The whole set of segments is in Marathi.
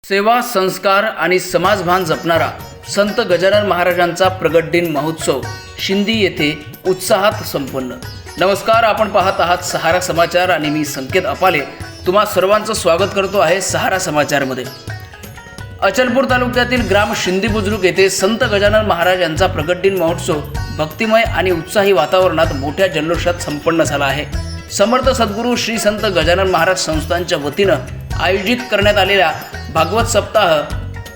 सेवा, संस्कार आणि समाजभान जपणारा संत गजानन महाराजांचा प्रगट दिन महोत्सव शिंदी येथे उत्साहात संपन्न। नमस्कार, आपण पाहत आहात सहारा समाचार आणि मी संकेत अपाले तुम्हा सर्वांचं स्वागत करतो आहे सहारा समाचारमध्ये। अचलपूर तालुक्यातील ग्राम शिंदी बुजुर्ग येथे संत गजानन महाराज यांचा प्रगट दिन महोत्सव भक्तिमय आणि उत्साही वातावरणात मोठ्या जल्लोषात संपन्न झाला आहे। समर्थ सद्गुरू श्री संत गजानन महाराज संस्थानच्या वतीनं आयोजित करण्यात आलेल्या भागवत सप्ताह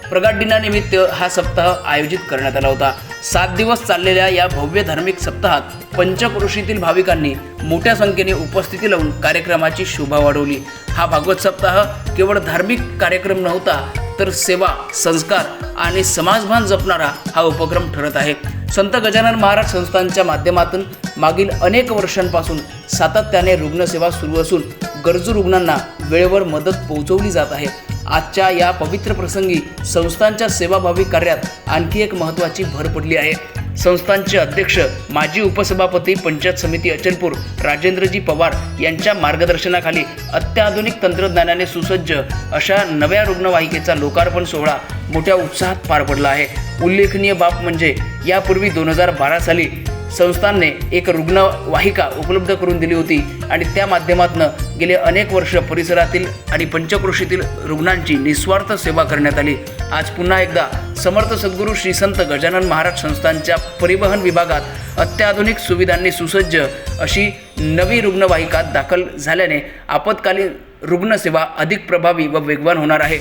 प्रगट दिनानिमित्त हा सप्ताह आयोजित करण्यात आला होता। 7 दिवस चाललेल्या या भव्य धार्मिक सप्ताहात पंचक्रोशीतील भाविकांनी मोठ्या संख्येने उपस्थिती लावून कार्यक्रमाची शोभा वाढवली। हा भागवत सप्ताह केवळ धार्मिक कार्यक्रम नव्हता तर सेवा, संस्कार आणि समाजभान जपणारा हा उपक्रम ठरत आहे। संत गजानन महाराज संस्थानच्या माध्यमातून मागील अनेक वर्षांपासून सातत्याने रुग्णसेवा सुरू असून गरजू रुग्णांना वेळेवर मदत पोहोचवली जात आहे। आजच्या या पवित्र प्रसंगी संस्थानच्या सेवाभावी कार्यात आणखी एक महत्त्वाची भर पडली आहे। संस्थानचे अध्यक्ष माजी उपसभापती पंचायत समिती अचलपूर राजेंद्रजी पवार यांच्या मार्गदर्शनाखाली अत्याधुनिक तंत्रज्ञानाने सुसज्ज अशा नव्या रुग्णवाहिकेचा लोकार्पण सोहळा मोठ्या उत्साहात पार पडला आहे। उल्लेखनीय बाब म्हणजे यापूर्वी 2012 साली संस्थानने एक रुग्णवाहिका उपलब्ध करून दिली होती आणि त्या माध्यमातून गेले अनेक वर्ष परिसरातील आणि पंचक्रोशीतील रुग्णांची निस्वार्थ सेवा करण्यात आली। आज पुन्हा एकदा समर्थ सद्गुरू श्री संत गजानन महाराज संस्थानच्या परिवहन विभागात अत्याधुनिक सुविधांनी सुसज्ज अशी नवी रुग्णवाहिका दाखल झाल्याने आपत्कालीन रुग्णसेवा अधिक प्रभावी व वेगवान होणार आहे।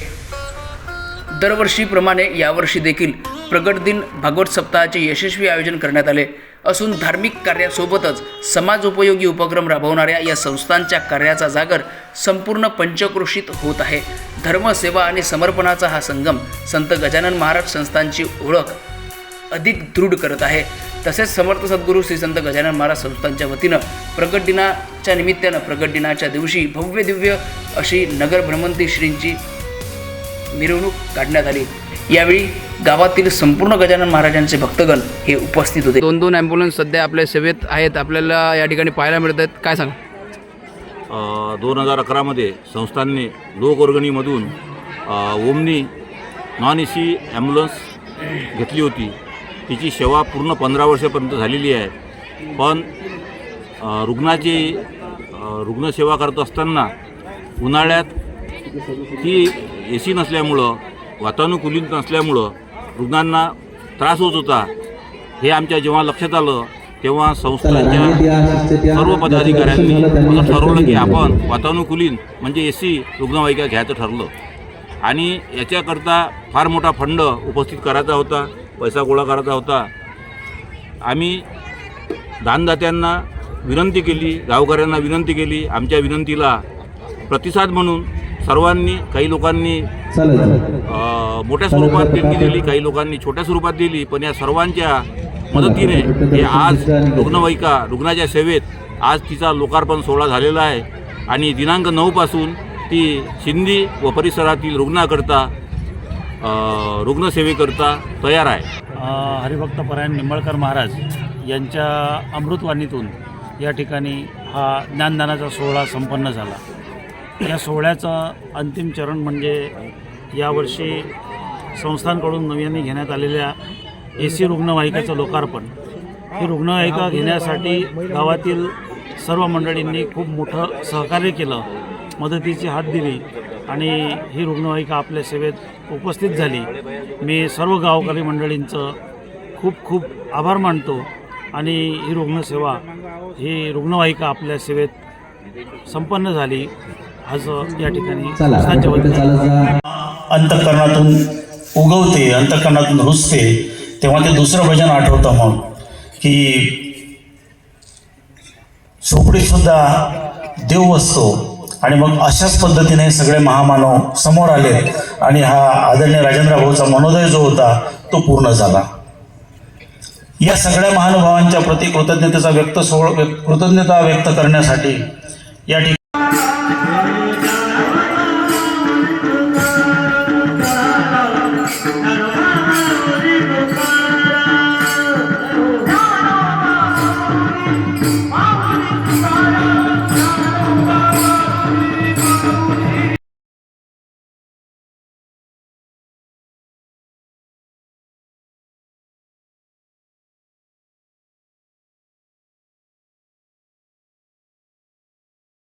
दरवर्षीप्रमाणे यावर्षी देखील प्रगट दिन भागवत सप्ताहाचे यशस्वी आयोजन करण्यात आले असून धार्मिक कार्यासोबतच समाजोपयोगी उपक्रम राबवणाऱ्या या संस्थांच्या कार्याचा जागर संपूर्ण पंचक्रोशीत होत आहे। धर्म, सेवा आणि समर्पणाचा हा संगम संत गजानन महाराज संस्थानची ओळख अधिक दृढ करत आहे। तसेच समर्थ सद्गुरू श्री संत गजानन महाराज संस्थानच्या वतीनं प्रगट दिनाच्या निमित्तानं प्रगट दिनाच्या दिवशी भव्य दिव्य अशी नगर भ्रमंती श्रींची मिरवणूक काढण्यात आली। यावेळी गावातील संपूर्ण गजानन महाराजांचे भक्तगण हे उपस्थित होते। 2 ॲम्ब्युलन्स सध्या आपल्या सेवेत आहेत, आपल्याला या ठिकाणी पाहायला मिळत आहेत, काय सांगा? 2011 मध्ये संस्थांनी लोकवर्गणीमधून ओमनी नॉन AC ॲम्ब्युलन्स घेतली होती। तिची सेवा पूर्ण 15 वर्षापर्यंत झालेली आहे। पण रुग्णसेवा करत असताना उन्हाळ्यात ती AC नसल्यामुळं, वातानुकूलित नसल्यामुळं रुग्णांना त्रास होत होता। हे आमच्या जेव्हा लक्षात आलं तेव्हा संस्थांच्या सर्व पदाधिकाऱ्यांनी असं ठरवलं की आपण वातानुकूलित म्हणजे AC रुग्णवाहिका घ्यायचं ठरलं आणि याच्याकरता फार मोठा फंड उपस्थित करायचा होता, पैसा गोळा करायचा होता। आम्ही दानदात्यांना विनंती केली, गावकऱ्यांना विनंती केली। आमच्या विनंतीला प्रतिसाद म्हणून सर्वांनी, काही लोकांनी मोठ्या स्वरूपात देणगी दिली, काही लोकांनी छोट्या स्वरूपात दिली, पण या सर्वांच्या मदतीने हे आज रुग्णाच्या सेवेत आज तिचा लोकार्पण सोहळा झालेला आहे आणि दिनांक 9 पासून ती शिंदी व परिसरातील रुग्णसेवेकरता तयार आहे। हरिभक्तपरायण निंबाळकर महाराज यांच्या अमृतवाणीतून या ठिकाणी हा ज्ञानदानाचा सोहळा संपन्न झाला। या सोहळ्याचं अंतिम चरण म्हणजे यावर्षी संस्थांकडून नव्याने घेण्यात आलेल्या AC रुग्णवाहिकेचं लोकार्पण। ही रुग्णवाहिका घेण्यासाठी गावातील सर्व मंडळींनी खूप मोठं सहकार्य केलं, मदतीची हात दिली आणि ही रुग्णवाहिका आपल्या सेवेत उपस्थित झाली। मी सर्व गावकरी मंडळींचं खूप खूप आभार मानतो आणि ही रुग्णवाहिका आपल्या सेवेत संपन्न झाली। आज या ठिकाणी संस्थांच्या वतीने अंतःकरणातून उगवते, अंतःकरणातून रुजते, तेव्हा ते दुसरं भजन आठवतं मग की झोपडीतसुद्धा देव असतो। आणि मग अशाच पद्धतीने सगळे महामानव समोर आले आणि हा आदरणीय राजेंद्र भाऊचा मनोदय जो होता तो पूर्ण झाला। या सगळ्या महानुभावांच्या प्रति कृतज्ञता व्यक्त करण्यासाठी या ठिकाणी